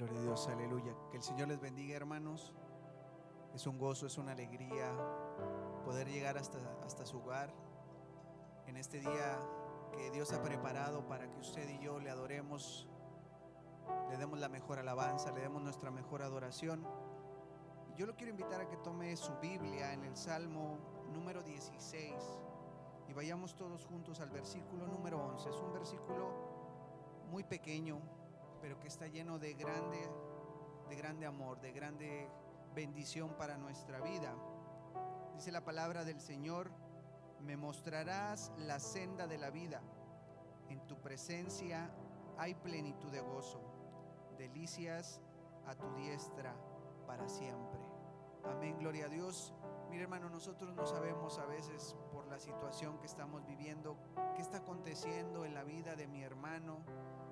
Gloria a Dios, aleluya. Que el Señor les bendiga, hermanos. Es un gozo, es una alegría poder llegar hasta su hogar en este día que Dios ha preparado para que usted y yo le adoremos, le demos la mejor alabanza, le demos nuestra mejor adoración. Y yo lo quiero invitar a que tome su Biblia en el Salmo número 16 y vayamos todos juntos al versículo número 11. Es un versículo muy pequeño, pero que está lleno de grande amor, de grande bendición para nuestra vida. Dice la palabra del Señor: me mostrarás la senda de la vida, en tu presencia hay plenitud de gozo, delicias a tu diestra para siempre. Amén, gloria a Dios. Mire, hermano, nosotros no sabemos a veces, por la situación que estamos viviendo, qué está aconteciendo en la vida de mi hermano,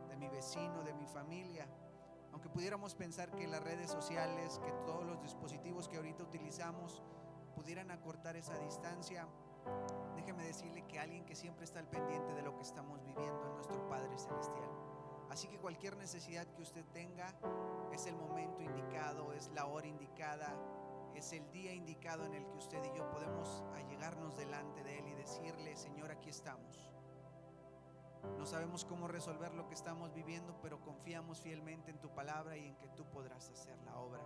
de mi vecino, de mi familia. Aunque pudiéramos pensar que las redes sociales, que todos los dispositivos que ahorita utilizamos pudieran acortar esa distancia, déjeme decirle que alguien que siempre está al pendiente de lo que estamos viviendo es nuestro Padre Celestial. Así que cualquier necesidad que usted tenga, es el momento indicado, es la hora indicada, es el día indicado en el que usted y yo podemos allegarnos delante de Él y decirle: Señor, aquí estamos. No sabemos cómo resolver lo que estamos viviendo, pero confiamos fielmente en tu palabra y en que tú podrás hacer la obra.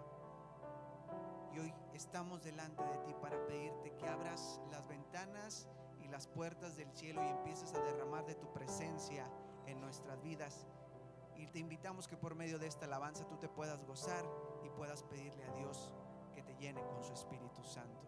Y hoy estamos delante de ti para pedirte que abras las ventanas y las puertas del cielo y empieces a derramar de tu presencia en nuestras vidas. Y te invitamos que por medio de esta alabanza tú te puedas gozar y puedas pedirle a Dios que te llene con su Espíritu Santo.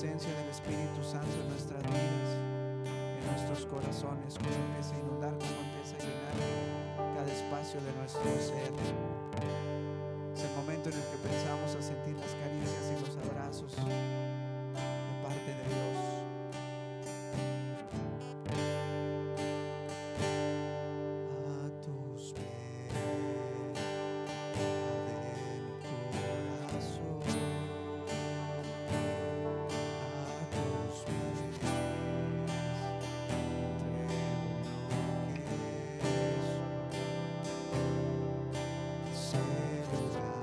presencia del Espíritu Santo en nuestras vidas, en nuestros corazones, como empieza a inundar, como empieza a llenar cada espacio de nuestro ser. Es el momento en el que pensamos a sentir las caricias y los abrazos de parte de Dios. A tus pies, de mi corazón. A tus pies, entrego lo que es. Ese lugar en mi seguridad.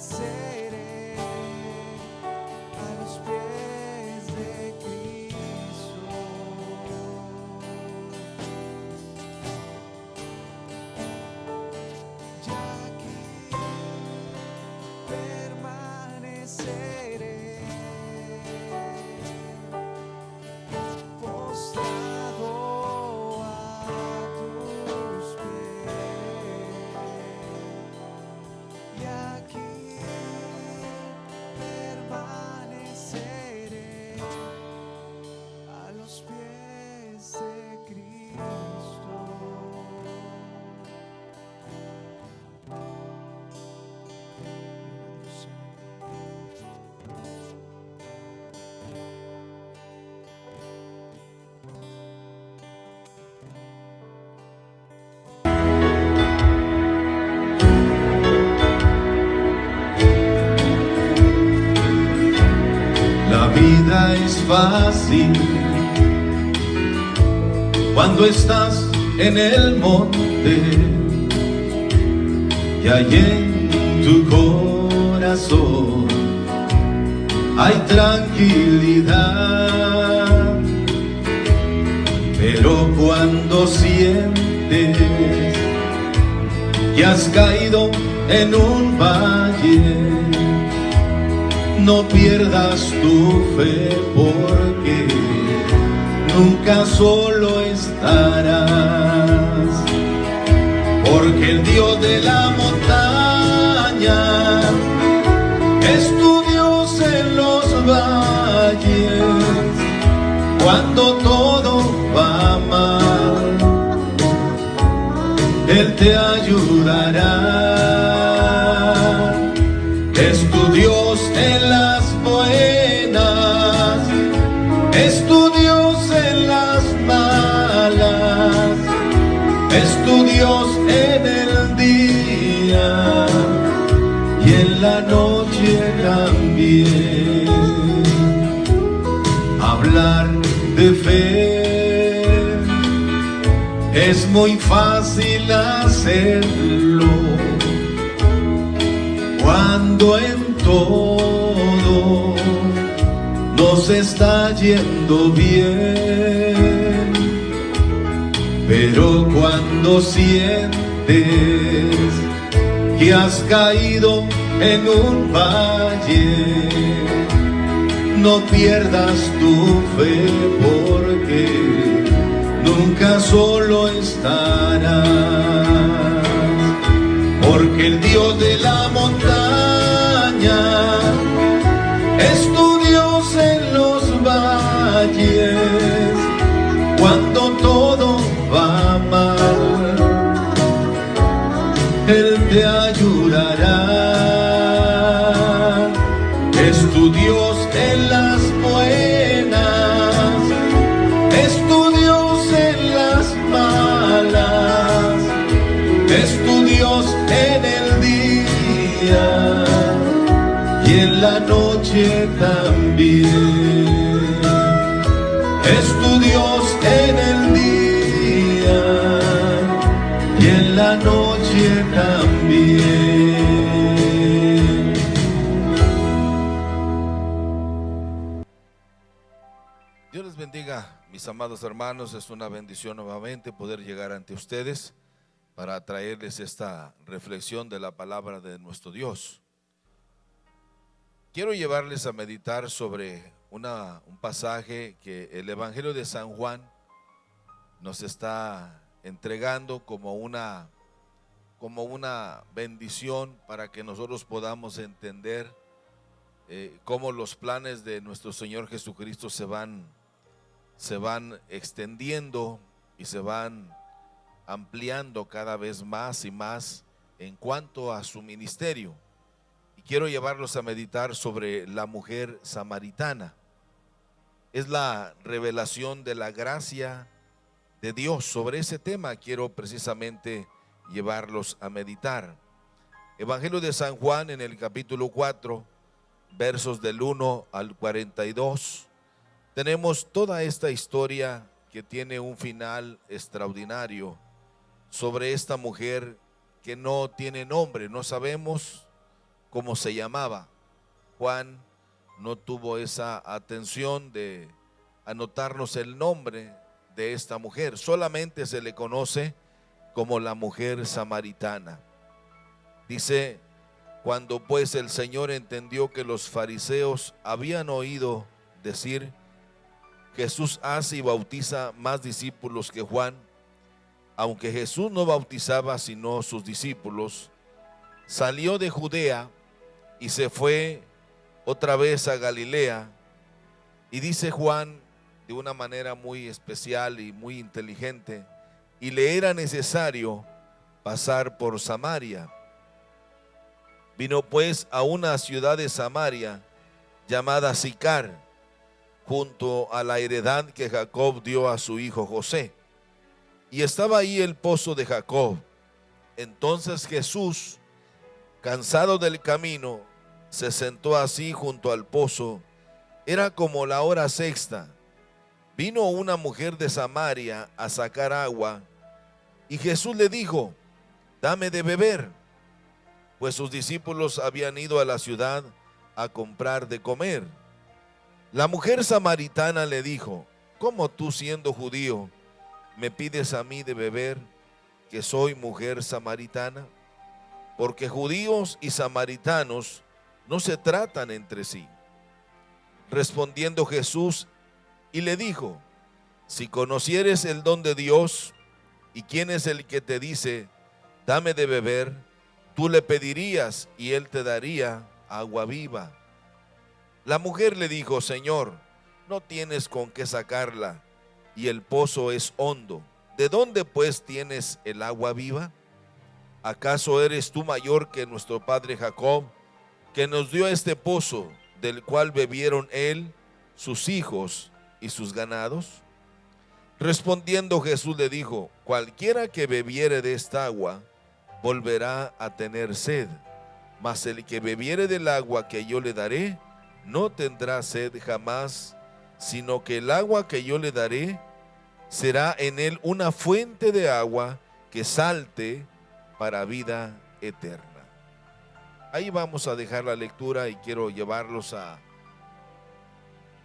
permaneceré a los pies de Cristo. Ya aquí permaneceré postrado a tus pies. Y aquí permaneceré a los pies de Cristo. La vida es fácil cuando estás en el monte y allí en tu corazón hay tranquilidad. Pero cuando sientes que has caído en un valle, no pierdas tu fe, porque nunca solo estarás. Porque el Dios de la montaña es tu Dios en los valles. Cuando todo va mal, Él te ayudará. Es tu Dios en las buenas, es tu Dios en las malas, es tu Dios en el día y en la noche también. Hablar de fe es muy fácil hacerlo cuando en todo nos está yendo bien. Pero cuando sientes que has caído en un valle, no pierdas tu fe, porque nunca solo estarás. Porque el Dios de la montaña es tu Dios en los valles. Cuando todo va mal, Él te ayudará. Es tu Dios en las buenas, es tu Dios en las malas, es tu Dios en el día y en la noche también. Es tu Dios en el día y en la noche también. Dios les bendiga, mis amados hermanos. Es una bendición nuevamente poder llegar ante ustedes para traerles esta reflexión de la palabra de nuestro Dios. Quiero llevarles a meditar sobre un pasaje que el Evangelio de San Juan nos está entregando como una bendición para que nosotros podamos entender cómo los planes de nuestro Señor Jesucristo se van extendiendo y se van ampliando cada vez más y más en cuanto a su ministerio. Y quiero llevarlos a meditar sobre la mujer samaritana. Es la revelación de la gracia de Dios. Sobre ese tema quiero precisamente llevarlos a meditar. Evangelio de San Juan, en el capítulo 4, versos del 1 al 42. Tenemos toda esta historia que tiene un final extraordinario sobre esta mujer que no tiene nombre. No sabemos cómo se llamaba. Juan no tuvo esa atención de anotarnos el nombre de esta mujer, solamente se le conoce como la mujer samaritana. Dice: cuando pues el Señor entendió que los fariseos habían oído decir: Jesús hace y bautiza más discípulos que Juan, aunque Jesús no bautizaba sino sus discípulos, salió de Judea y se fue otra vez a Galilea. Y dice Juan de una manera muy especial y muy inteligente: y le era necesario pasar por Samaria. Vino pues a una ciudad de Samaria llamada Sicar, junto a la heredad que Jacob dio a su hijo José. Y estaba ahí el pozo de Jacob. Entonces Jesús, cansado del camino, se sentó así junto al pozo. Era como la hora sexta. Vino una mujer de Samaria a sacar agua, y Jesús le dijo: dame de beber, pues sus discípulos habían ido a la ciudad a comprar de comer. La mujer samaritana le dijo: ¿cómo tú, siendo judío, me pides a mí de beber, que soy mujer samaritana? Porque judíos y samaritanos no se tratan entre sí. Respondiendo Jesús y le dijo: si conocieres el don de Dios, y quién es el que te dice: dame de beber, tú le pedirías y él te daría agua viva. La mujer le dijo: Señor, no tienes con qué sacarla, y el pozo es hondo. ¿De dónde pues tienes el agua viva? ¿Acaso eres tú mayor que nuestro padre Jacob, que nos dio este pozo, del cual bebieron él, sus hijos y sus ganados? Respondiendo Jesús le dijo: cualquiera que bebiere de esta agua volverá a tener sed, mas el que bebiere del agua que yo le daré no tendrá sed jamás, sino que el agua que yo le daré será en él una fuente de agua que salte para vida eterna. Ahí vamos a dejar la lectura, y quiero llevarlos a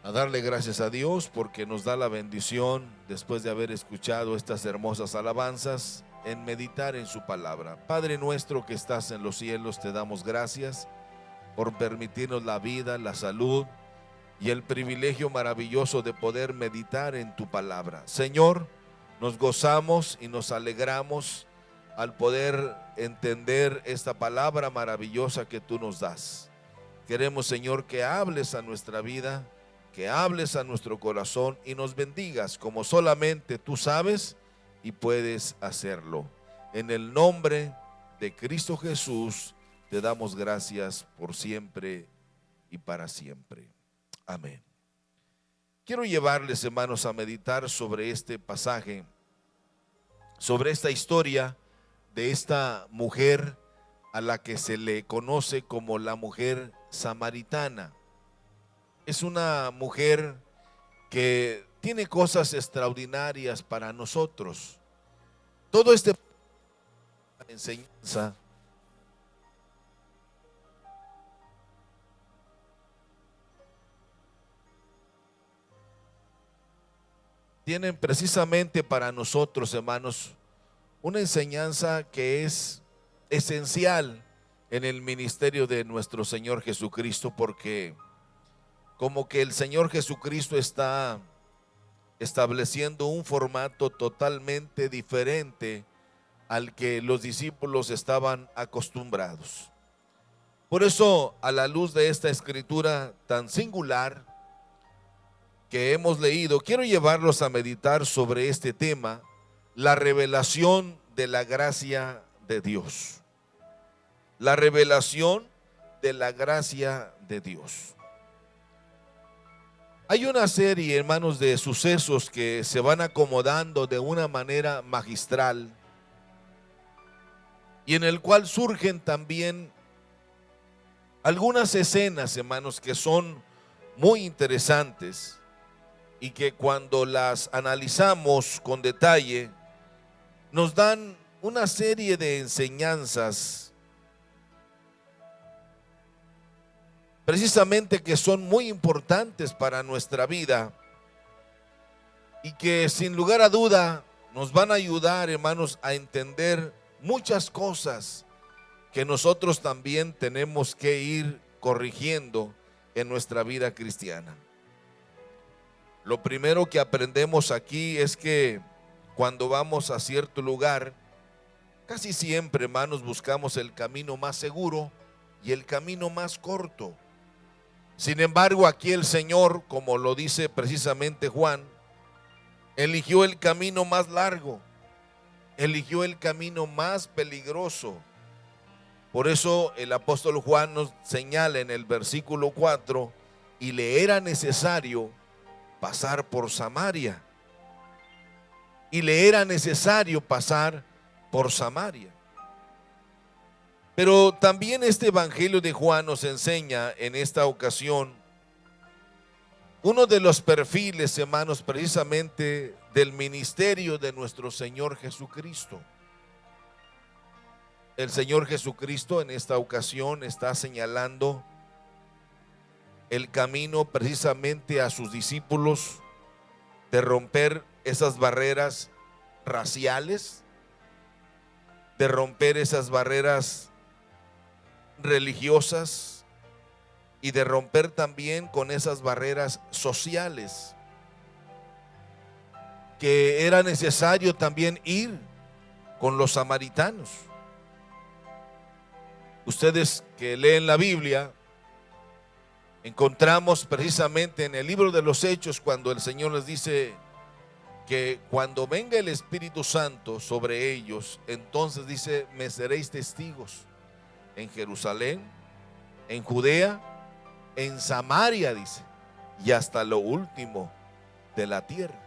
darle gracias a Dios porque nos da la bendición, después de haber escuchado estas hermosas alabanzas, en meditar en su palabra. Padre nuestro que estás en los cielos, te damos gracias por permitirnos la vida, la salud y el privilegio maravilloso de poder meditar en tu palabra. Señor, nos gozamos y nos alegramos al poder entender esta palabra maravillosa que tú nos das. Queremos, Señor, que hables a nuestra vida, que hables a nuestro corazón y nos bendigas como solamente tú sabes y puedes hacerlo. En el nombre de Cristo Jesús te damos gracias por siempre y para siempre. Amén. Quiero llevarles, hermanos, a meditar sobre este pasaje, sobre esta historia de esta mujer a la que se le conoce como la mujer samaritana. Es una mujer que tiene cosas extraordinarias para nosotros. Todo este enseñanza tienen precisamente para nosotros, hermanos, una enseñanza que es esencial en el ministerio de nuestro Señor Jesucristo, porque como que el Señor Jesucristo está estableciendo un formato totalmente diferente al que los discípulos estaban acostumbrados. Por eso, a la luz de esta escritura tan singular que hemos leído, quiero llevarlos a meditar sobre este tema: la revelación de la gracia de Dios. La revelación de la gracia de Dios. Hay una serie, hermanos, de sucesos que se van acomodando de una manera magistral y en el cual surgen también algunas escenas, hermanos, que son muy interesantes y que cuando las analizamos con detalle nos dan una serie de enseñanzas precisamente que son muy importantes para nuestra vida y que sin lugar a duda nos van a ayudar, hermanos, a entender muchas cosas que nosotros también tenemos que ir corrigiendo en nuestra vida cristiana. Lo primero que aprendemos aquí es que cuando vamos a cierto lugar, casi siempre, hermanos, buscamos el camino más seguro y el camino más corto. Sin embargo, aquí el Señor, como lo dice precisamente Juan, eligió el camino más largo, eligió el camino más peligroso. Por eso el apóstol Juan nos señala en el versículo 4, y le era necesario pasar por Samaria. Y le era necesario pasar por Samaria. Pero también este evangelio de Juan nos enseña en esta ocasión uno de los perfiles, hermanos, precisamente del ministerio de nuestro Señor Jesucristo. El Señor Jesucristo en esta ocasión está señalando el camino precisamente a sus discípulos de romper esas barreras raciales, de romper esas barreras religiosas y de romper también con esas barreras sociales, que era necesario también ir con los samaritanos. Ustedes que leen la Biblia, encontramos precisamente en el libro de los Hechos cuando el Señor les dice que cuando venga el Espíritu Santo sobre ellos, entonces dice, me seréis testigos en Jerusalén, en Judea, en Samaria, dice, y hasta lo último de la tierra.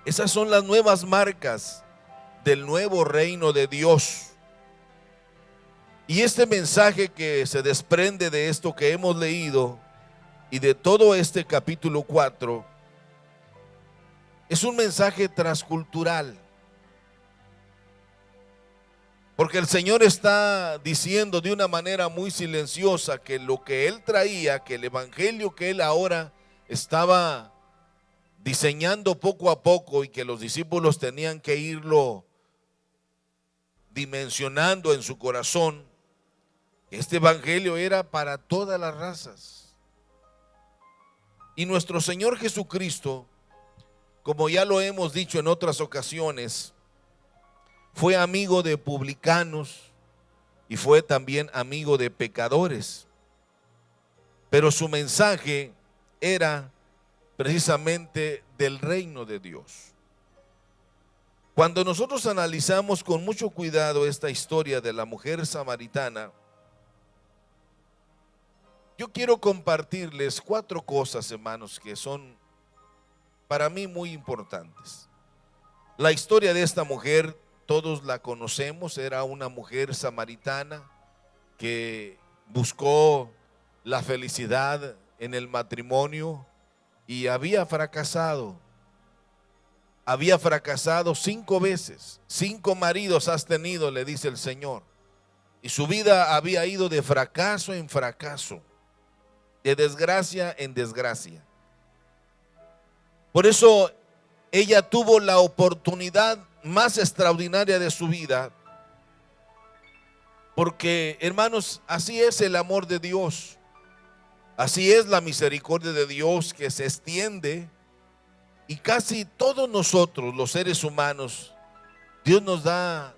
Esas son las nuevas marcas del nuevo reino de Dios. Y este mensaje que se desprende de esto que hemos leído y de todo este capítulo 4 es un mensaje transcultural. Porque el Señor está diciendo de una manera muy silenciosa que lo que Él traía, que el evangelio que Él ahora estaba diseñando poco a poco y que los discípulos tenían que irlo dimensionando en su corazón, este evangelio era para todas las razas. Y nuestro Señor Jesucristo, como ya lo hemos dicho en otras ocasiones, fue amigo de publicanos y fue también amigo de pecadores. Pero su mensaje era precisamente del reino de Dios. Cuando nosotros analizamos con mucho cuidado esta historia de la mujer samaritana, yo quiero compartirles 4 cosas, hermanos, que son para mí muy importantes. La historia de esta mujer, todos la conocemos, era una mujer samaritana que buscó la felicidad en el matrimonio y había fracasado. Había fracasado 5 veces, 5 maridos has tenido, le dice el Señor. Y su vida había ido de fracaso en fracaso, de desgracia en desgracia. Por eso ella tuvo la oportunidad más extraordinaria de su vida, porque, hermanos, así es el amor de Dios, así es la misericordia de Dios que se extiende, y casi todos nosotros, los seres humanos, Dios nos da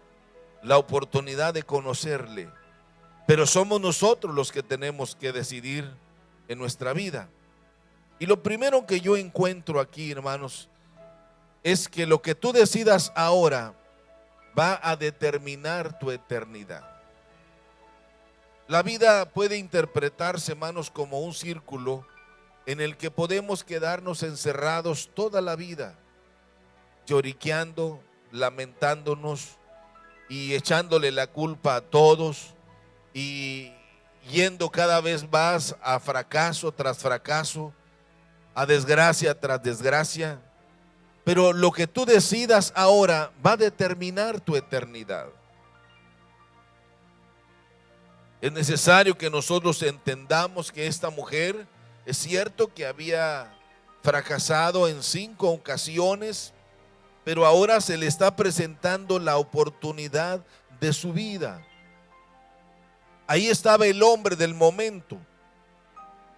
la oportunidad de conocerle, pero somos nosotros los que tenemos que decidir en nuestra vida. Y lo primero que yo encuentro aquí, hermanos, es que lo que tú decidas ahora va a determinar tu eternidad. La vida puede interpretarse, hermanos, como un círculo en el que podemos quedarnos encerrados toda la vida, lloriqueando, lamentándonos y echándole la culpa a todos y yendo cada vez más a fracaso tras fracaso, a desgracia tras desgracia. Pero lo que tú decidas ahora va a determinar tu eternidad. Es necesario que nosotros entendamos que esta mujer, es cierto que había fracasado en 5 ocasiones, pero ahora se le está presentando la oportunidad de su vida. Ahí estaba el hombre del momento.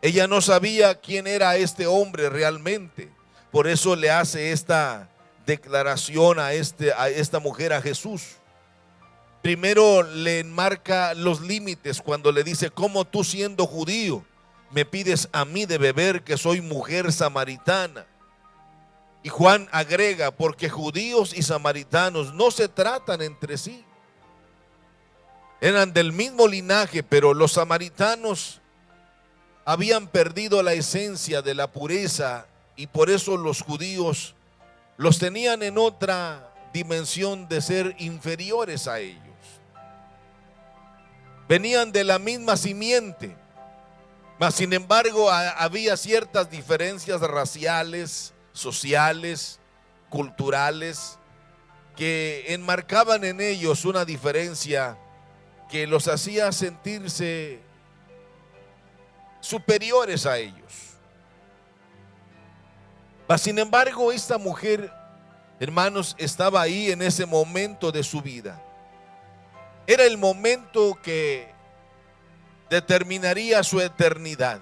Ella no sabía quién era este hombre realmente. Por eso le hace esta declaración a esta mujer, a Jesús. Primero le enmarca los límites cuando le dice: ¿cómo tú, siendo judío, me pides a mí de beber, que soy mujer samaritana? Y Juan agrega: porque judíos y samaritanos no se tratan entre sí. Eran del mismo linaje, pero los samaritanos habían perdido la esencia de la pureza, y por eso los judíos los tenían en otra dimensión de ser inferiores a ellos. Venían de la misma simiente, mas sin embargo había ciertas diferencias raciales, sociales, culturales, que enmarcaban en ellos una diferencia que los hacía sentirse superiores a ellos. Mas sin embargo, esta mujer, hermanos, estaba ahí en ese momento de su vida. Era el momento que determinaría su eternidad.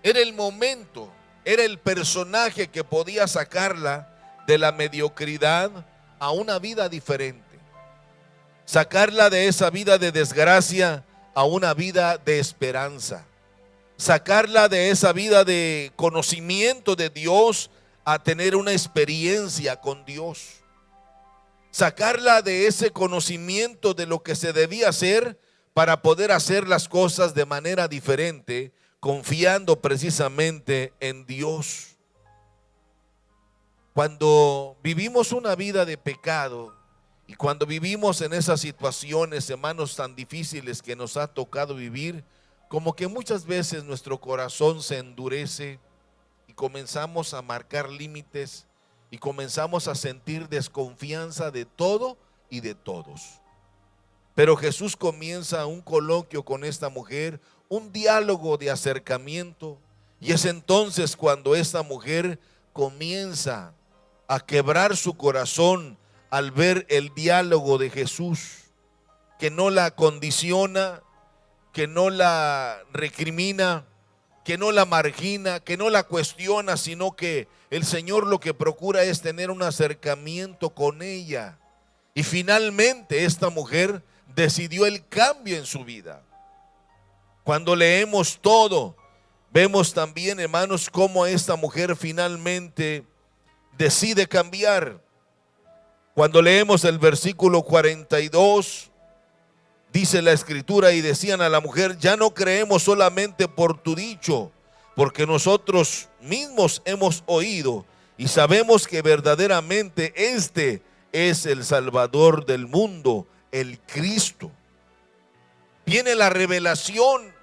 Era el momento, era el personaje que podía sacarla de la mediocridad a una vida diferente. Sacarla de esa vida de desgracia a una vida de esperanza. Sacarla de esa vida de conocimiento de Dios a tener una experiencia con Dios. Sacarla de ese conocimiento de lo que se debía hacer para poder hacer las cosas de manera diferente, confiando precisamente en Dios. Cuando vivimos una vida de pecado y cuando vivimos en esas situaciones, hermanos, tan difíciles que nos ha tocado vivir, como que muchas veces nuestro corazón se endurece y comenzamos a marcar límites y comenzamos a sentir desconfianza de todo y de todos. Pero Jesús comienza un coloquio con esta mujer, un diálogo de acercamiento, y es entonces cuando esta mujer comienza a quebrar su corazón al ver el diálogo de Jesús, que no la condiciona, que no la recrimina, que no la margina, que no la cuestiona, sino que el Señor lo que procura es tener un acercamiento con ella. Y finalmente esta mujer decidió el cambio en su vida. Cuando leemos todo, vemos también, hermanos, cómo esta mujer finalmente decide cambiar. Cuando leemos el versículo 42, dice la escritura: y decían a la mujer: ya no creemos solamente por tu dicho, porque nosotros mismos hemos oído y sabemos que verdaderamente este es el Salvador del mundo, el Cristo. Viene la revelación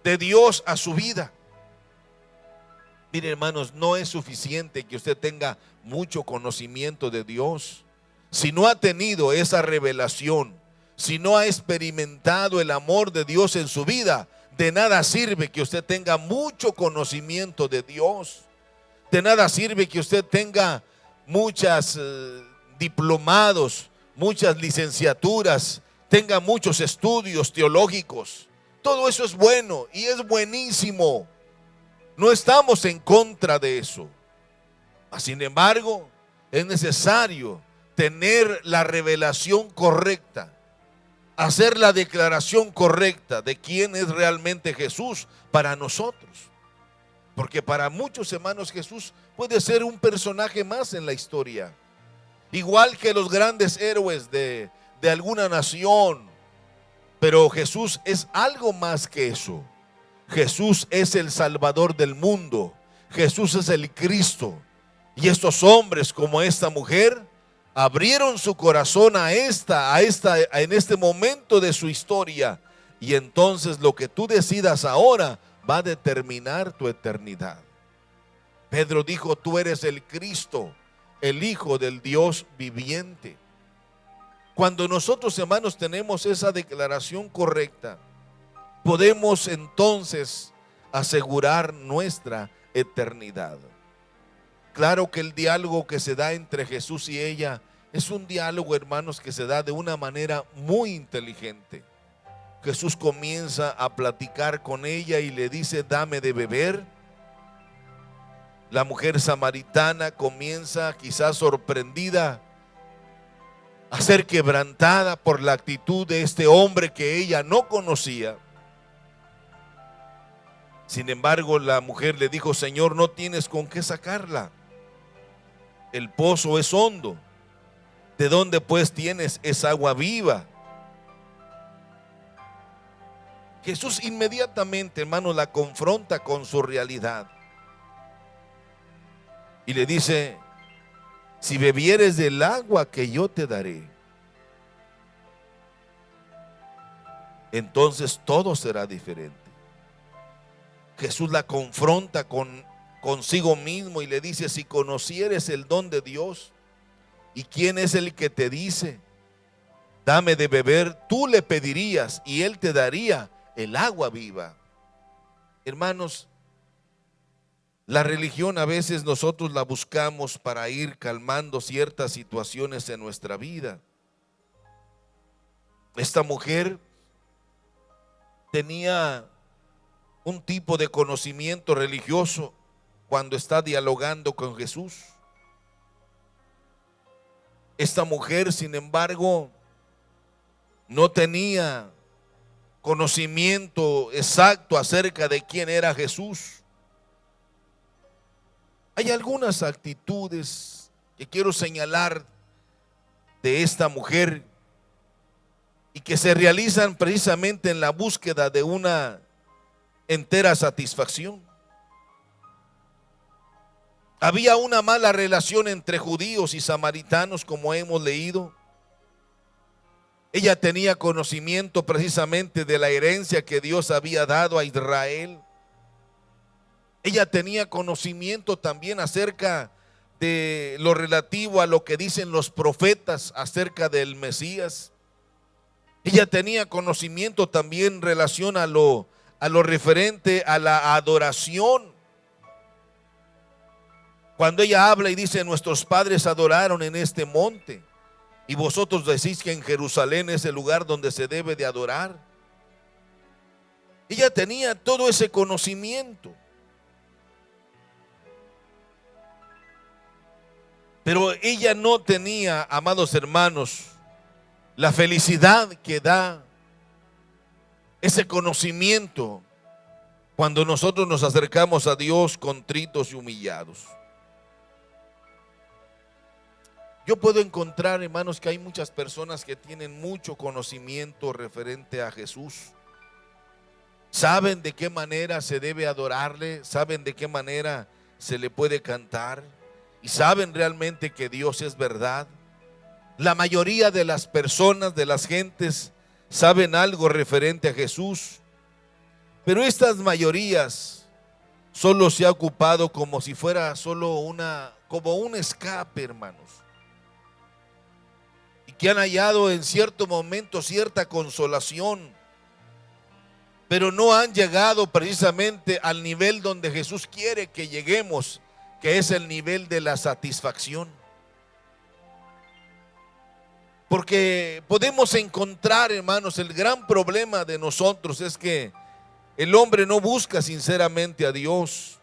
de Dios a su vida. Mire, hermanos, no es suficiente que usted tenga mucho conocimiento de Dios. Si no ha tenido esa revelación, si no ha experimentado el amor de Dios en su vida, de nada sirve que usted tenga mucho conocimiento de Dios. De nada sirve que usted tenga muchas diplomados, muchas licenciaturas, tenga muchos estudios teológicos. Todo eso es bueno y es buenísimo. No estamos en contra de eso. Sin embargo, es necesario tener la revelación correcta, hacer la declaración correcta de quién es realmente Jesús para nosotros. Porque para muchos, hermanos, Jesús puede ser un personaje más en la historia. Igual que los grandes héroes de alguna nación. Pero Jesús es algo más que eso. Jesús es el Salvador del mundo. Jesús es el Cristo. Y estos hombres, como esta mujer, abrieron su corazón en este momento de su historia. Y entonces lo que tú decidas ahora va a determinar tu eternidad. Pedro dijo: tú eres el Cristo, el Hijo del Dios viviente. Cuando nosotros, hermanos, tenemos esa declaración correcta, podemos entonces asegurar nuestra eternidad. Claro que el diálogo que se da entre Jesús y ella es un diálogo, hermanos, que se da de una manera muy inteligente. Jesús comienza a platicar con ella y le dice: dame de beber. La mujer samaritana comienza, quizás sorprendida, a ser quebrantada por la actitud de este hombre que ella no conocía. Sin embargo, la mujer le dijo: Señor, no tienes con qué sacarla. El pozo es hondo. ¿De dónde pues tienes esa agua viva? Jesús inmediatamente, hermano, la confronta con su realidad. Y le dice: si bebieres del agua que yo te daré, entonces todo será diferente. Jesús la confronta consigo mismo y le dice: si conocieres el don de Dios y quién es el que te dice, dame de beber, tú le pedirías y él te daría el agua viva. Hermanos, la religión a veces nosotros la buscamos para ir calmando ciertas situaciones en nuestra vida. Esta mujer tenía un tipo de conocimiento religioso cuando está dialogando con Jesús. Esta mujer, sin embargo, no tenía conocimiento exacto acerca de quién era Jesús. Hay algunas actitudes que quiero señalar de esta mujer y que se realizan precisamente en la búsqueda de una entera satisfacción. Había una mala relación entre judíos y samaritanos, como hemos leído. Ella tenía conocimiento precisamente de la herencia que Dios había dado a Israel. Ella tenía conocimiento también acerca de lo relativo a lo que dicen los profetas acerca del Mesías. Ella tenía conocimiento también en relación a lo referente a la adoración. Cuando ella habla y dice: nuestros padres adoraron en este monte, y vosotros decís que en Jerusalén es el lugar donde se debe de adorar. Ella tenía todo ese conocimiento. Pero ella no tenía, amados hermanos, la felicidad que da ese conocimiento cuando nosotros nos acercamos a Dios contritos y humillados. Yo puedo encontrar, hermanos, que hay muchas personas que tienen mucho conocimiento referente a Jesús. Saben de qué manera se debe adorarle, saben de qué manera se le puede cantar y saben realmente que Dios es verdad. La mayoría de las personas, de las gentes, saben algo referente a Jesús, pero estas mayorías solo se ha ocupado como si fuera solo como un escape, hermanos, y que han hallado en cierto momento cierta consolación, pero no han llegado precisamente al nivel donde Jesús quiere que lleguemos, que es el nivel de la satisfacción. Porque podemos encontrar, hermanos, el gran problema de nosotros es que el hombre no busca sinceramente a Dios,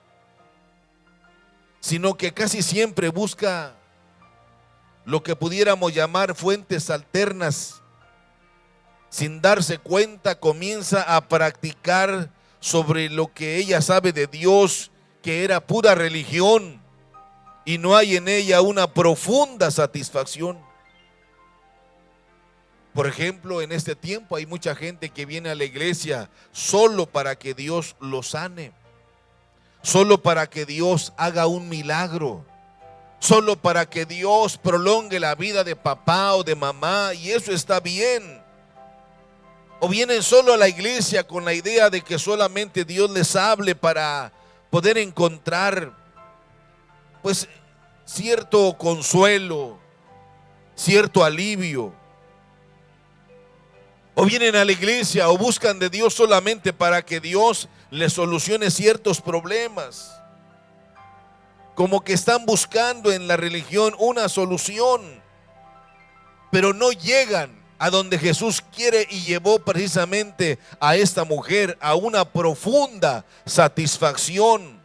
sino que casi siempre busca lo que pudiéramos llamar fuentes alternas. Sin darse cuenta, comienza a practicar sobre lo que ella sabe de Dios, que era pura religión, y no hay en ella una profunda satisfacción. Por ejemplo, en este tiempo hay mucha gente que viene a la iglesia solo para que Dios lo sane, solo para que Dios haga un milagro, solo para que Dios prolongue la vida de papá o de mamá, y eso está bien. O vienen solo a la iglesia con la idea de que solamente Dios les hable para poder encontrar pues cierto consuelo, cierto alivio. O vienen a la iglesia o buscan de Dios solamente para que Dios les solucione ciertos problemas. Como que están buscando en la religión una solución, pero no llegan a donde Jesús quiere y llevó precisamente a esta mujer a una profunda satisfacción,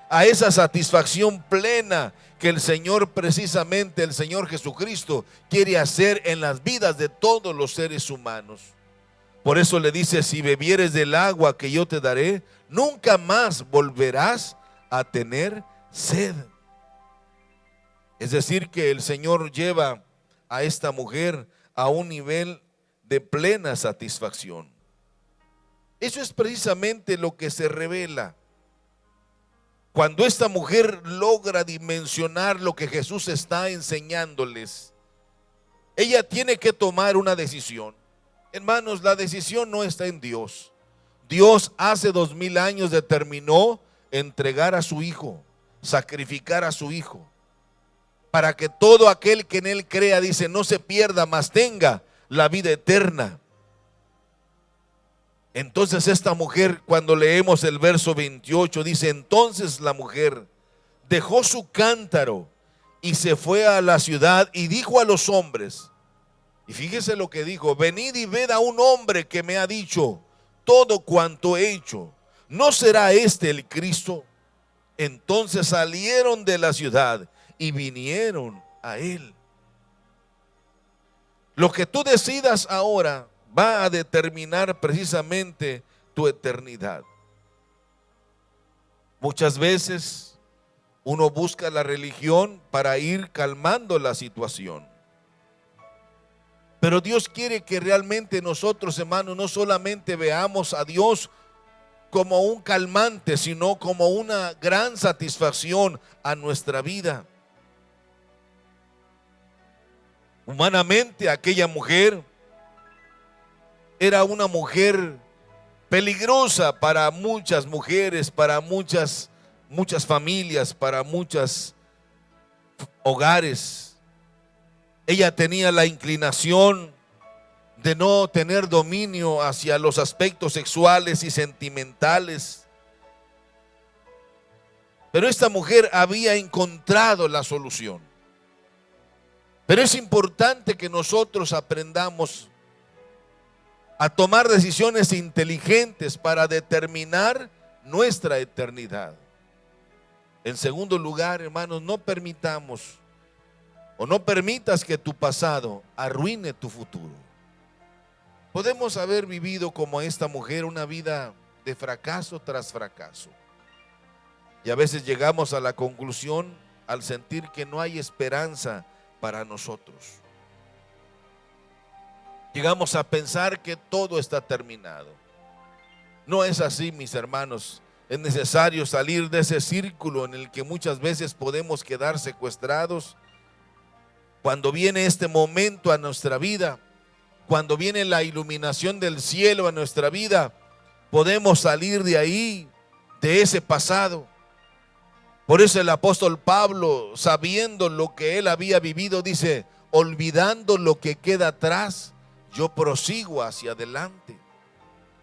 a esa satisfacción plena que el Señor, precisamente el Señor Jesucristo, quiere hacer en las vidas de todos los seres humanos. Por eso le dice: si bebieres del agua que yo te daré, nunca más volverás a tener sed. Es decir, que el Señor lleva a esta mujer a un nivel de plena satisfacción. Eso es precisamente lo que se revela cuando esta mujer logra dimensionar lo que Jesús está enseñándoles. Ella tiene que tomar una decisión. Hermanos, la decisión no está en Dios. Dios hace 2000 años determinó entregar a su Hijo, sacrificar a su Hijo, para que todo aquel que en Él crea, dice, no se pierda, mas tenga la vida eterna. Entonces esta mujer, cuando leemos el verso 28, dice: entonces la mujer dejó su cántaro y se fue a la ciudad y dijo a los hombres, y fíjese lo que dijo: venid y ved a un hombre que me ha dicho todo cuanto he hecho. ¿No será este el Cristo? Entonces salieron de la ciudad y vinieron a él. Lo que tú decidas ahora va a determinar precisamente tu eternidad. Muchas veces uno busca la religión para ir calmando la situación. Pero Dios quiere que realmente nosotros, hermanos, no solamente veamos a Dios como un calmante, sino como una gran satisfacción a nuestra vida. Humanamente, aquella mujer era una mujer peligrosa para muchas mujeres, para muchas familias, para muchos hogares. Ella tenía la inclinación de no tener dominio hacia los aspectos sexuales y sentimentales. Pero esta mujer había encontrado la solución. Pero es importante que nosotros aprendamos a tomar decisiones inteligentes para determinar nuestra eternidad. En segundo lugar, hermanos, no permitas que tu pasado arruine tu futuro. Podemos haber vivido como esta mujer una vida de fracaso tras fracaso. Y a veces llegamos a la conclusión al sentir que no hay esperanza para nosotros. Llegamos a pensar que todo está terminado. No es así, mis hermanos. Es necesario salir de ese círculo en el que muchas veces podemos quedar secuestrados. Cuando viene este momento a nuestra vida, cuando viene la iluminación del cielo a nuestra vida, podemos salir de ahí, de ese pasado. Por eso el apóstol Pablo, sabiendo lo que él había vivido, dice: olvidando lo que queda atrás, yo prosigo hacia adelante.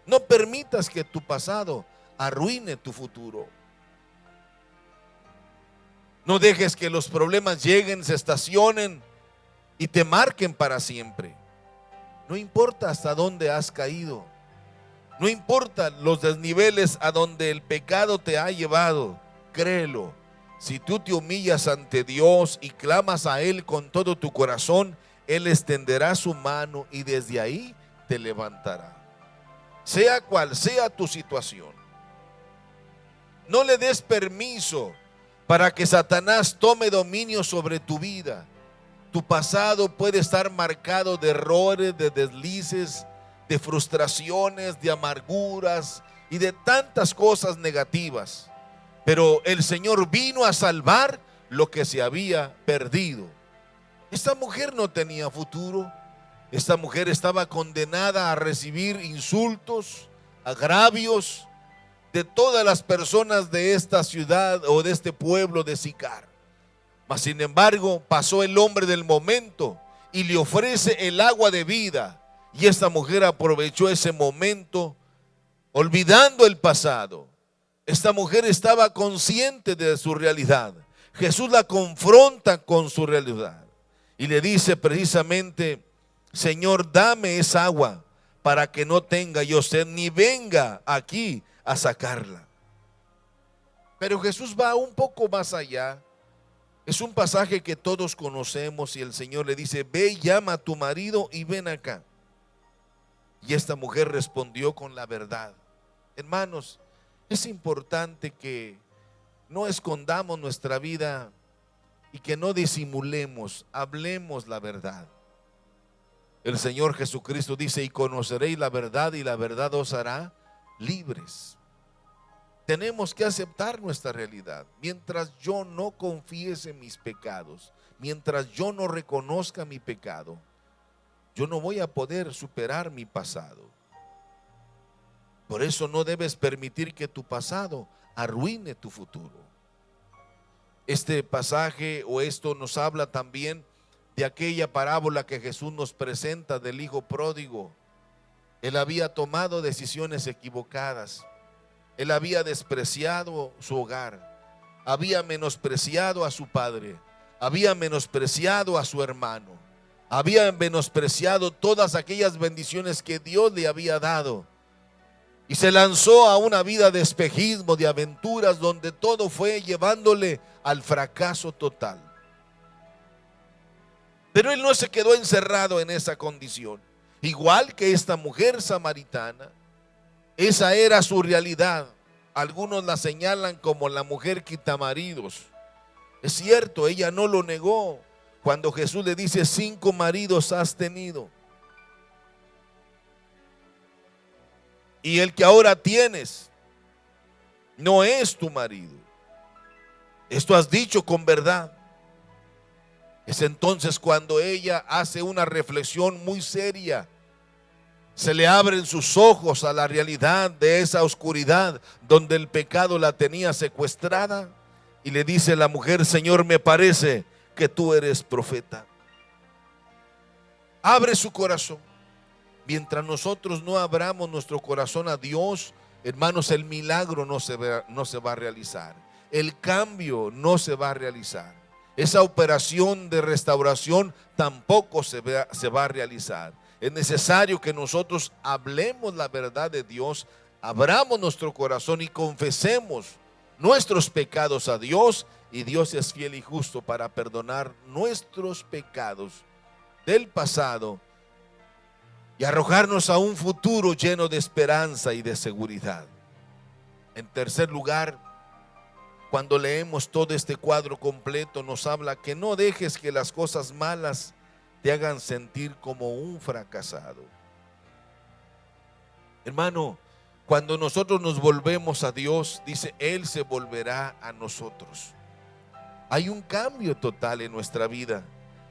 No permitas que tu pasado arruine tu futuro. No dejes que los problemas lleguen, se estacionen y te marquen para siempre. No importa hasta dónde has caído. No importa los desniveles a donde el pecado te ha llevado. Créelo, si tú te humillas ante Dios y clamas a Él con todo tu corazón, Él extenderá su mano y desde ahí te levantará. Sea cual sea tu situación, no le des permiso para que Satanás tome dominio sobre tu vida. Tu pasado puede estar marcado de errores, de deslices, de frustraciones, de amarguras y de tantas cosas negativas. Pero el Señor vino a salvar lo que se había perdido. Esta mujer no tenía futuro. Esta mujer estaba condenada a recibir insultos, agravios de todas las personas de esta ciudad o de este pueblo de Sicar. Mas sin embargo pasó el hombre del momento y le ofrece el agua de vida. Y esta mujer aprovechó ese momento, olvidando el pasado. Esta mujer estaba consciente de su realidad. Jesús la confronta con su realidad y le dice precisamente: Señor, dame esa agua para que no tenga yo sed, ni venga aquí a sacarla. Pero Jesús va un poco más allá. Es un pasaje que todos conocemos y el Señor le dice: ve, llama a tu marido y ven acá. Y esta mujer respondió con la verdad. Hermanos, es importante que no escondamos nuestra vida y que no disimulemos, hablemos la verdad. El Señor Jesucristo dice: y conoceréis la verdad y la verdad os hará libres. Tenemos que aceptar nuestra realidad. Mientras yo no confiese en mis pecados, mientras yo no reconozca mi pecado, yo no voy a poder superar mi pasado. Por eso no debes permitir que tu pasado arruine tu futuro. Este pasaje o esto nos habla también de aquella parábola que Jesús nos presenta del hijo pródigo. Él había tomado decisiones equivocadas. Él había despreciado su hogar, había menospreciado a su padre, había menospreciado a su hermano, había menospreciado todas aquellas bendiciones que Dios le había dado. Y se lanzó a una vida de espejismo, de aventuras, donde todo fue llevándole al fracaso total. Pero él no se quedó encerrado en esa condición. Igual que esta mujer samaritana, esa era su realidad. Algunos la señalan como la mujer quitamaridos. Es cierto, ella no lo negó cuando Jesús le dice: 5 maridos has tenido, y el que ahora tienes no es tu marido. Esto has dicho con verdad. Es entonces cuando ella hace una reflexión muy seria. Se le abren sus ojos a la realidad de esa oscuridad donde el pecado la tenía secuestrada, y le dice la mujer: Señor, me parece que tú eres profeta. Abre su corazón. Mientras nosotros no abramos nuestro corazón a Dios, hermanos, el milagro no se va a realizar. El cambio no se va a realizar. Esa operación de restauración tampoco se va a realizar. Es necesario que nosotros hablemos la verdad de Dios, abramos nuestro corazón y confesemos nuestros pecados a Dios, y Dios es fiel y justo para perdonar nuestros pecados del pasado y arrojarnos a un futuro lleno de esperanza y de seguridad. En tercer lugar, cuando leemos todo este cuadro completo, nos habla que no dejes que las cosas malas te hagan sentir como un fracasado. Hermano, cuando nosotros nos volvemos a Dios, dice, Él se volverá a nosotros. Hay un cambio total en nuestra vida.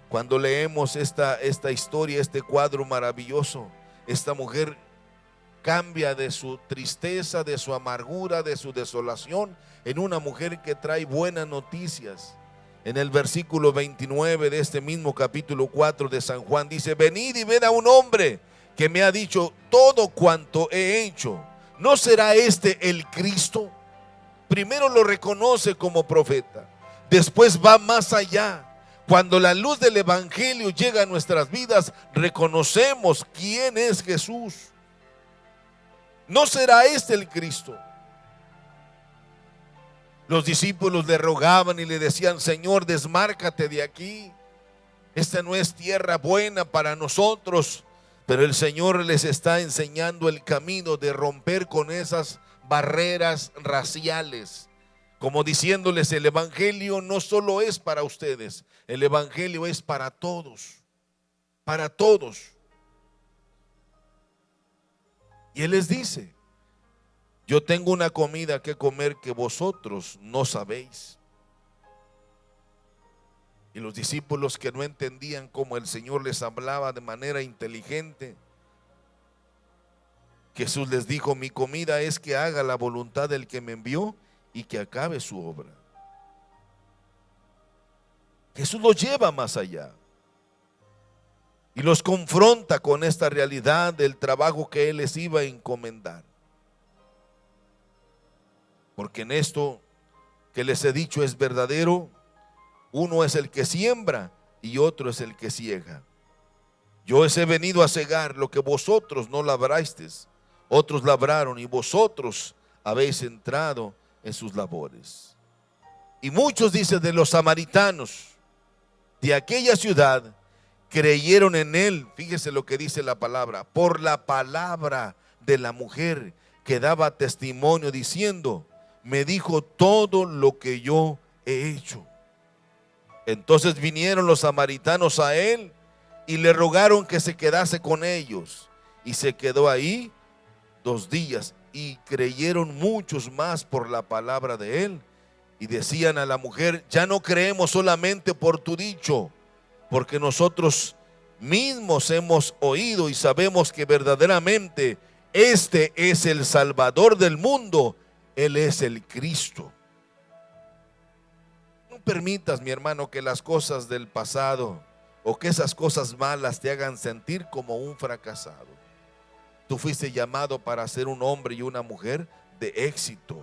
Cuando leemos esta historia, este cuadro maravilloso, esta mujer cambia de su tristeza, de su amargura, de su desolación, en una mujer que trae buenas noticias. En el versículo 29 de este mismo capítulo 4 de San Juan dice: venid y ved a un hombre que me ha dicho todo cuanto he hecho. ¿No será este el Cristo? Primero lo reconoce como profeta, después va más allá. Cuando la luz del evangelio llega a nuestras vidas, reconocemos quién es Jesús. ¿No será este el Cristo? Los discípulos le rogaban y le decían: Señor, desmárcate de aquí. Esta no es tierra buena para nosotros. Pero el Señor les está enseñando el camino de romper con esas barreras raciales, como diciéndoles: el evangelio no solo es para ustedes, el evangelio es para todos, para todos. Y Él les dice: yo tengo una comida que comer que vosotros no sabéis. Y los discípulos, que no entendían cómo el Señor les hablaba de manera inteligente, Jesús les dijo: mi comida es que haga la voluntad del que me envió y que acabe su obra. Jesús los lleva más allá. y los confronta con esta realidad del trabajo que Él les iba a encomendar. Porque en esto que les he dicho es verdadero: uno es el que siembra y otro es el que ciega. Yo os he venido a cegar lo que vosotros no labrasteis, otros labraron y vosotros habéis entrado en sus labores. Y muchos, dice, de los samaritanos de aquella ciudad creyeron en Él. Fíjese lo que dice la palabra: por la palabra de la mujer que daba testimonio diciendo: me dijo todo lo que yo he hecho. Entonces vinieron los samaritanos a Él y le rogaron que se quedase con ellos, y se quedó ahí 2 días, y creyeron muchos más por la palabra de Él, y decían a la mujer: ya no creemos solamente por tu dicho, porque nosotros mismos hemos oído y sabemos que verdaderamente este es el Salvador del mundo, Él es el Cristo. No permitas, mi hermano, que las cosas del pasado o que esas cosas malas te hagan sentir como un fracasado. Tú fuiste llamado para ser un hombre y una mujer de éxito.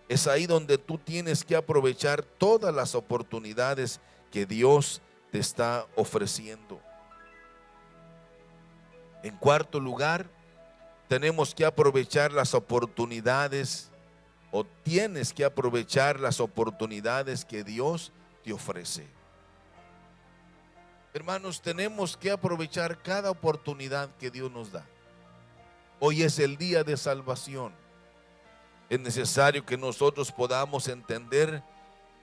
Es ahí donde tú tienes que aprovechar todas las oportunidades que Dios te está ofreciendo. En cuarto lugar, tenemos que aprovechar las oportunidades, o tienes que aprovechar las oportunidades que Dios te ofrece. Hermanos, tenemos que aprovechar cada oportunidad que Dios nos da. Hoy es el día de salvación. Es necesario que nosotros podamos entender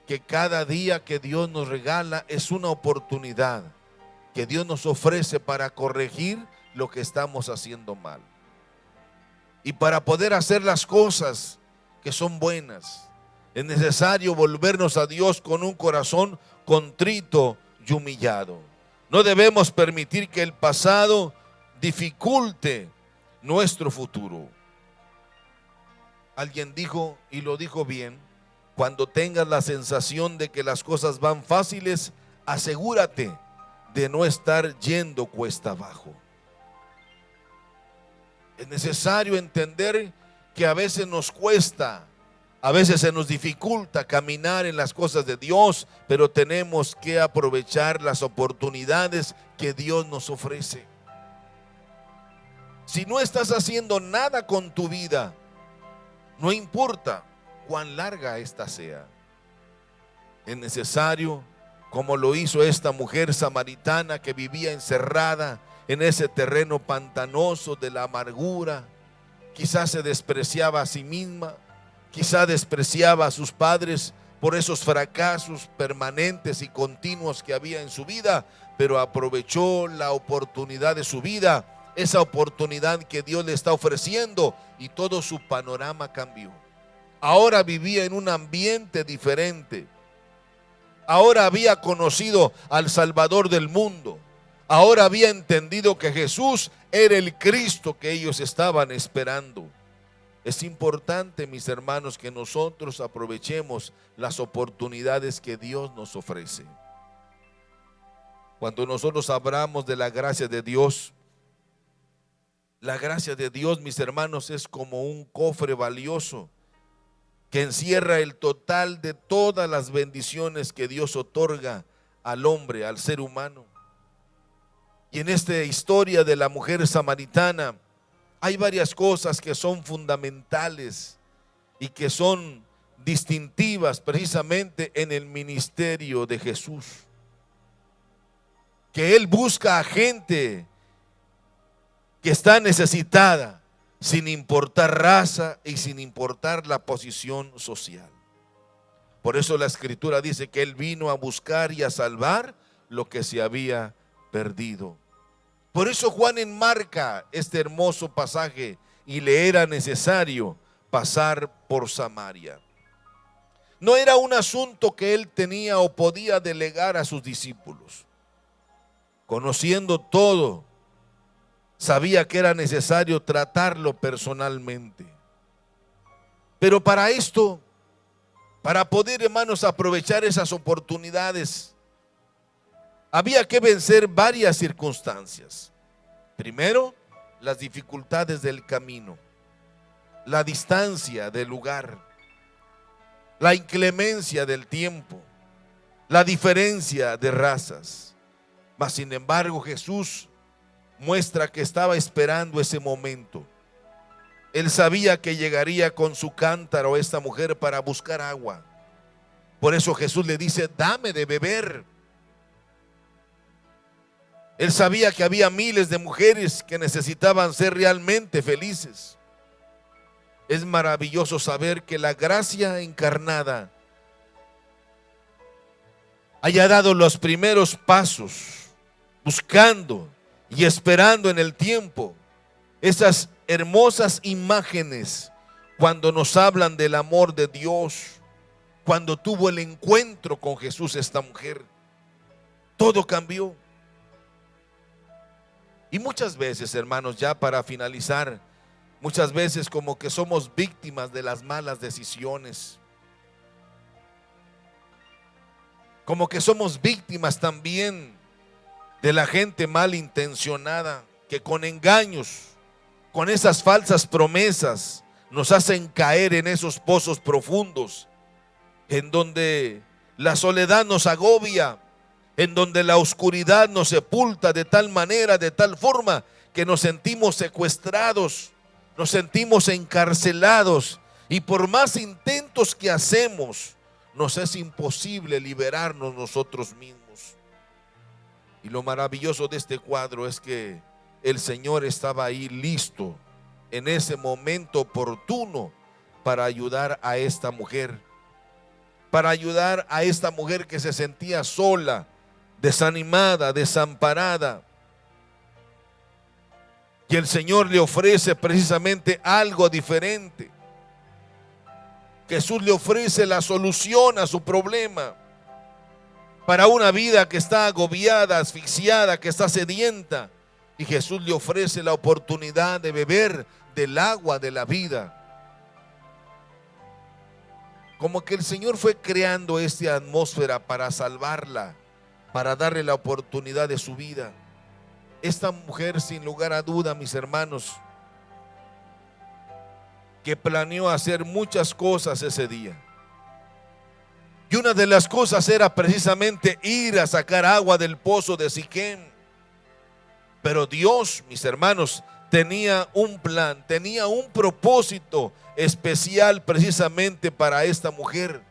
que cada día que Dios nos regala es una oportunidad que Dios nos ofrece para corregir lo que estamos haciendo mal, y para poder hacer las cosas que son buenas. Es necesario volvernos a Dios con un corazón contrito y humillado. No debemos permitir que el pasado dificulte nuestro futuro. Alguien dijo, y lo dijo bien: cuando tengas la sensación de que las cosas van fáciles, asegúrate de no estar yendo cuesta abajo. Es necesario entender que a veces nos cuesta, a veces se nos dificulta caminar en las cosas de Dios, pero tenemos que aprovechar las oportunidades que Dios nos ofrece. Si no estás haciendo nada con tu vida, no importa cuán larga ésta sea, es necesario, como lo hizo esta mujer samaritana que vivía encerrada en ese terreno pantanoso de la amargura. Quizás se despreciaba a sí misma, quizás despreciaba a sus padres por esos fracasos permanentes y continuos que había en su vida, pero aprovechó la oportunidad de su vida, esa oportunidad que Dios le está ofreciendo, y todo su panorama cambió. Ahora vivía en un ambiente diferente. Ahora había conocido al Salvador del mundo. Ahora había entendido que Jesús era el Cristo que ellos estaban esperando. Es importante, mis hermanos, que nosotros aprovechemos las oportunidades que Dios nos ofrece. Cuando nosotros hablamos de la gracia de Dios, la gracia de Dios, mis hermanos, es como un cofre valioso que encierra el total de todas las bendiciones que Dios otorga al hombre, al ser humano. Y en esta historia de la mujer samaritana hay varias cosas que son fundamentales y que son distintivas precisamente en el ministerio de Jesús. Que Él busca a gente que está necesitada, sin importar raza y sin importar la posición social. Por eso la Escritura dice que Él vino a buscar y a salvar lo que se había perdido. Por eso Juan enmarca este hermoso pasaje: y le era necesario pasar por Samaria. No era un asunto que él tenía o podía delegar a sus discípulos. Conociendo todo, sabía que era necesario tratarlo personalmente. Pero para esto, para poder, hermanos, aprovechar esas oportunidades, había que vencer varias circunstancias. Primero, las dificultades del camino, la distancia del lugar, la inclemencia del tiempo, la diferencia de razas. Mas sin embargo, Jesús muestra que estaba esperando ese momento. Él sabía que llegaría con su cántaro esta mujer para buscar agua. Por eso Jesús le dice: dame de beber. Él sabía que había miles de mujeres que necesitaban ser realmente felices. Es maravilloso saber que la gracia encarnada haya dado los primeros pasos, buscando y esperando en el tiempo esas hermosas imágenes cuando nos hablan del amor de Dios, cuando tuvo el encuentro con Jesús esta mujer. Todo cambió. Y muchas veces, hermanos, ya para finalizar, muchas veces como que somos víctimas de las malas decisiones. Como que somos víctimas también de la gente malintencionada que con engaños, con esas falsas promesas, nos hacen caer en esos pozos profundos, en donde la soledad nos agobia, en donde la oscuridad nos sepulta de tal manera, de tal forma, que nos sentimos secuestrados, nos sentimos encarcelados, y por más intentos que hacemos, nos es imposible liberarnos nosotros mismos. Y lo maravilloso de este cuadro es que el Señor estaba ahí listo en ese momento oportuno para ayudar a esta mujer, para ayudar a esta mujer que se sentía sola, desanimada, desamparada. Y el Señor le ofrece precisamente algo diferente. Jesús le ofrece la solución a su problema. Para una vida que está agobiada, asfixiada, que está sedienta. Y Jesús le ofrece la oportunidad de beber del agua de la vida. Como que el Señor fue creando esta atmósfera para salvarla, para darle la oportunidad de su vida. Esta mujer, sin lugar a duda, mis hermanos, que planeó hacer muchas cosas ese día. Y una de las cosas era precisamente ir a sacar agua del pozo de Siquem. Pero Dios, mis hermanos, tenía un plan, tenía un propósito especial precisamente para esta mujer.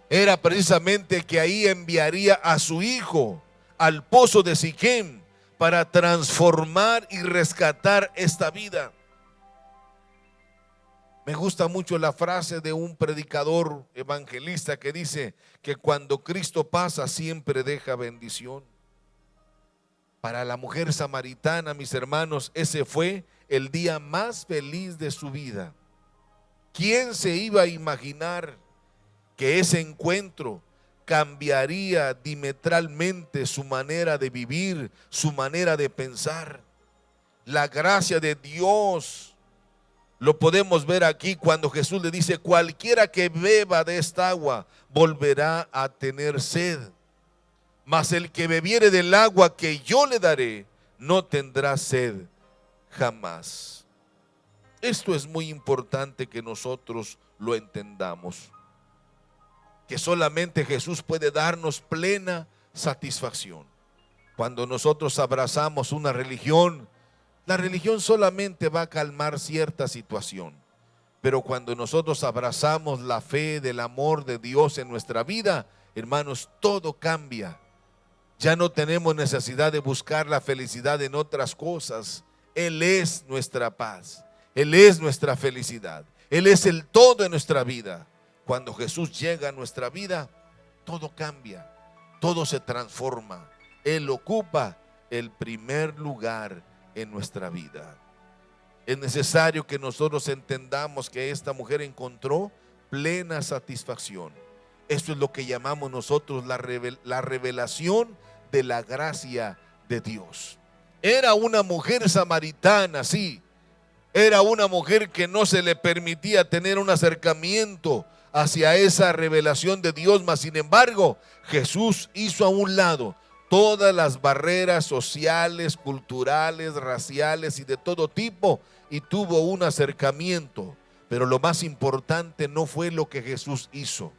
Era precisamente que ahí enviaría a su hijo al pozo de Siquem para transformar y rescatar esta vida. Me gusta mucho la frase de un predicador evangelista que dice que cuando Cristo pasa siempre deja bendición. Para la mujer samaritana, mis hermanos, ese fue el día más feliz de su vida. ¿Quién se iba a imaginar que ese encuentro cambiaría diametralmente su manera de vivir, su manera de pensar? La gracia de Dios lo podemos ver aquí cuando Jesús le dice: cualquiera que beba de esta agua volverá a tener sed, mas el que bebiere del agua que yo le daré no tendrá sed jamás. Esto es muy importante que nosotros lo entendamos, que solamente Jesús puede darnos plena satisfacción. Cuando nosotros abrazamos una religión, la religión solamente va a calmar cierta situación. Pero cuando nosotros abrazamos la fe del amor de Dios en nuestra vida, hermanos, todo cambia. Ya no tenemos necesidad de buscar la felicidad en otras cosas. Él es nuestra paz, Él es nuestra felicidad, Él es el todo en nuestra vida. Cuando Jesús llega a nuestra vida, todo cambia, todo se transforma. Él ocupa el primer lugar en nuestra vida. Es necesario que nosotros entendamos que esta mujer encontró plena satisfacción. Esto es lo que llamamos nosotros la revelación de la gracia de Dios. Era una mujer samaritana, sí. Era una mujer que no se le permitía tener un acercamiento hacia esa revelación de Dios, mas sin embargo, Jesús hizo a un lado todas las barreras sociales, culturales, raciales y de todo tipo, y tuvo un acercamiento. Pero lo más importante no fue lo que Jesús hizo,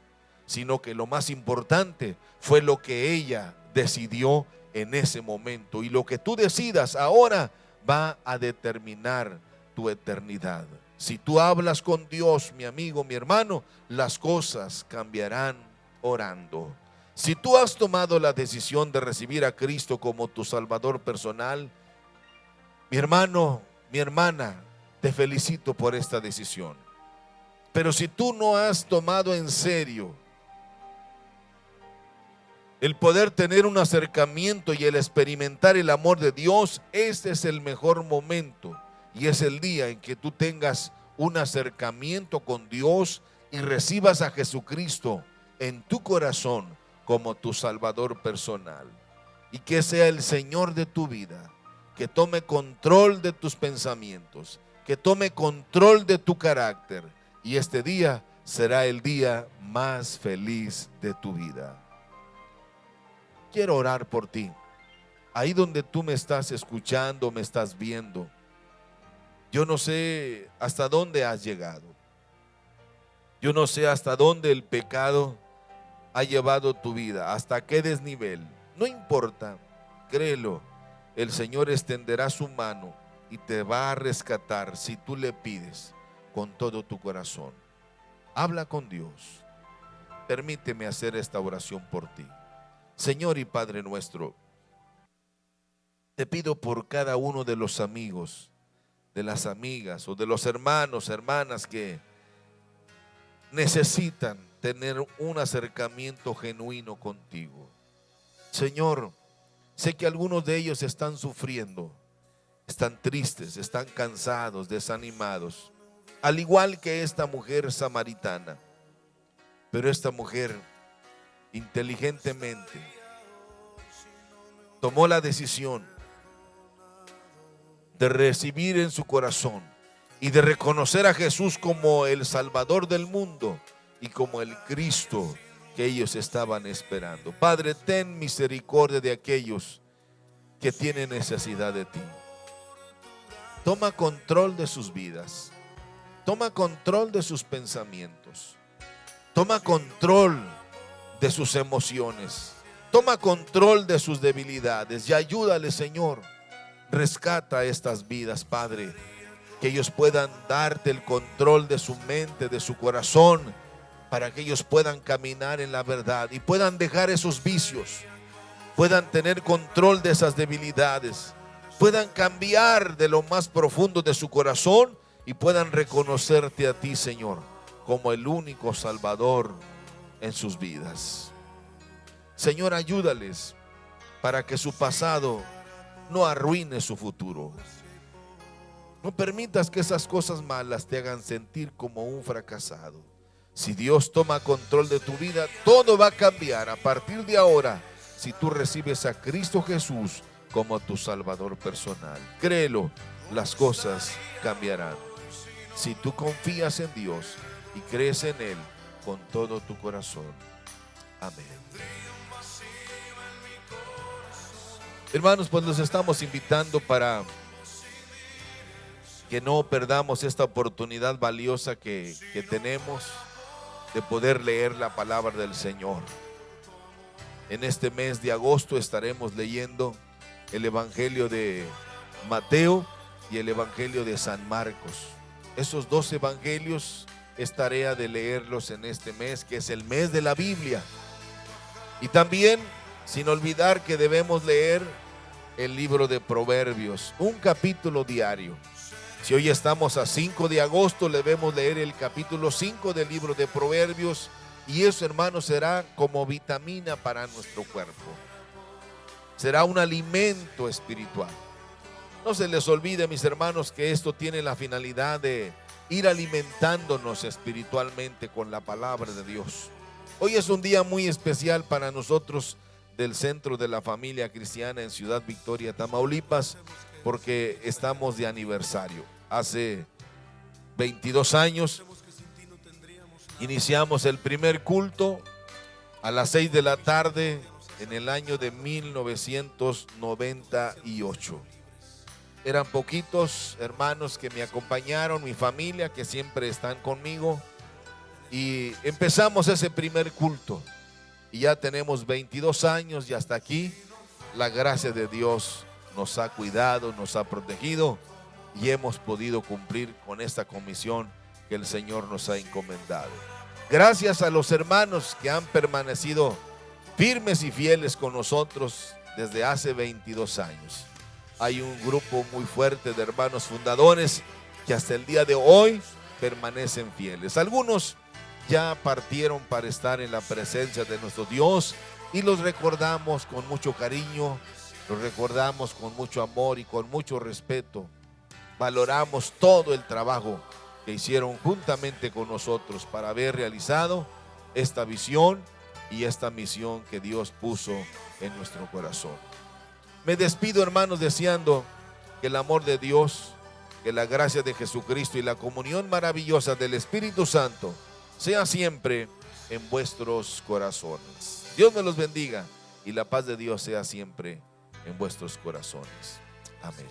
sino que lo más importante fue lo que ella decidió en ese momento. Y lo que tú decidas ahora va a determinar tu eternidad. Si tú hablas con Dios, mi amigo, mi hermano, las cosas cambiarán orando. Si tú has tomado la decisión de recibir a Cristo como tu Salvador personal, mi hermano, mi hermana, te felicito por esta decisión. Pero si tú no has tomado en serio el poder tener un acercamiento y el experimentar el amor de Dios, este es el mejor momento y es el día en que tú tengas un acercamiento con Dios y recibas a Jesucristo en tu corazón como tu Salvador personal, y que sea el Señor de tu vida, que tome control de tus pensamientos, que tome control de tu carácter, y este día será el día más feliz de tu vida. Quiero orar por ti, ahí donde tú me estás escuchando, me estás viendo. Yo no sé hasta dónde has llegado. Yo no sé hasta dónde el pecado ha llevado tu vida, hasta qué desnivel. No importa, créelo, el Señor extenderá su mano y te va a rescatar si tú le pides con todo tu corazón. Habla con Dios. Permíteme hacer esta oración por ti. Señor y Padre nuestro, te pido por cada uno de los amigos, de las amigas o de los hermanos, hermanas que necesitan tener un acercamiento genuino contigo. Señor, sé que algunos de ellos están sufriendo, están tristes, están cansados, desanimados, al igual que esta mujer samaritana. Pero esta mujer inteligentemente tomó la decisión de recibir en su corazón y de reconocer a Jesús como el Salvador del mundo y como el Cristo que ellos estaban esperando. Padre, ten misericordia de aquellos que tienen necesidad de ti. Toma control de sus vidas. Toma control de sus pensamientos. Toma control de sus emociones. Toma control de sus debilidades y ayúdale, Señor. Rescata estas vidas, Padre, que ellos puedan darte el control de su mente, de su corazón, para que ellos puedan caminar en la verdad y puedan dejar esos vicios, puedan tener control de esas debilidades, puedan cambiar de lo más profundo de su corazón y puedan reconocerte a ti, Señor, como el único Salvador en sus vidas. Señor, ayúdales para que su pasado no arruine su futuro. No permitas que esas cosas malas te hagan sentir como un fracasado. Si Dios toma control de tu vida, todo va a cambiar a partir de ahora si tú recibes a Cristo Jesús como tu Salvador personal. Créelo, las cosas cambiarán. Si tú confías en Dios y crees en Él con todo tu corazón. Amén. Hermanos, pues los estamos invitando para que no perdamos esta oportunidad valiosa que tenemos de poder leer la palabra del Señor. En este mes de agosto estaremos leyendo el Evangelio de Mateo y el Evangelio de San Marcos. Esos dos evangelios es tarea de leerlos en este mes, que es el mes de la Biblia. Y también, sin olvidar que debemos leer el libro de Proverbios, un capítulo diario. Si hoy estamos a 5 de agosto, debemos leer el capítulo 5 del libro de Proverbios, y eso, hermanos, será como vitamina para nuestro cuerpo. Será un alimento espiritual. No se les olvide, mis hermanos, que esto tiene la finalidad de ir alimentándonos espiritualmente con la palabra de Dios. Hoy es un día muy especial para nosotros del Centro de la Familia Cristiana en Ciudad Victoria, Tamaulipas, porque estamos de aniversario. Hace 22 años iniciamos el primer culto a las 6 de la tarde en el año de 1998. Eran poquitos hermanos que me acompañaron, mi familia que siempre están conmigo, y empezamos ese primer culto y ya tenemos 22 años y hasta aquí la gracia de Dios nos ha cuidado, nos ha protegido y hemos podido cumplir con esta comisión que el Señor nos ha encomendado. Gracias a los hermanos que han permanecido firmes y fieles con nosotros desde hace 22 años. Hay un grupo muy fuerte de hermanos fundadores que hasta el día de hoy permanecen fieles. Algunos ya partieron para estar en la presencia de nuestro Dios y los recordamos con mucho cariño, los recordamos con mucho amor y con mucho respeto. Valoramos todo el trabajo que hicieron juntamente con nosotros para haber realizado esta visión y esta misión que Dios puso en nuestro corazón. Me despido, hermanos, deseando que el amor de Dios, que la gracia de Jesucristo y la comunión maravillosa del Espíritu Santo sea siempre en vuestros corazones. Dios me los bendiga y la paz de Dios sea siempre en vuestros corazones. Amén.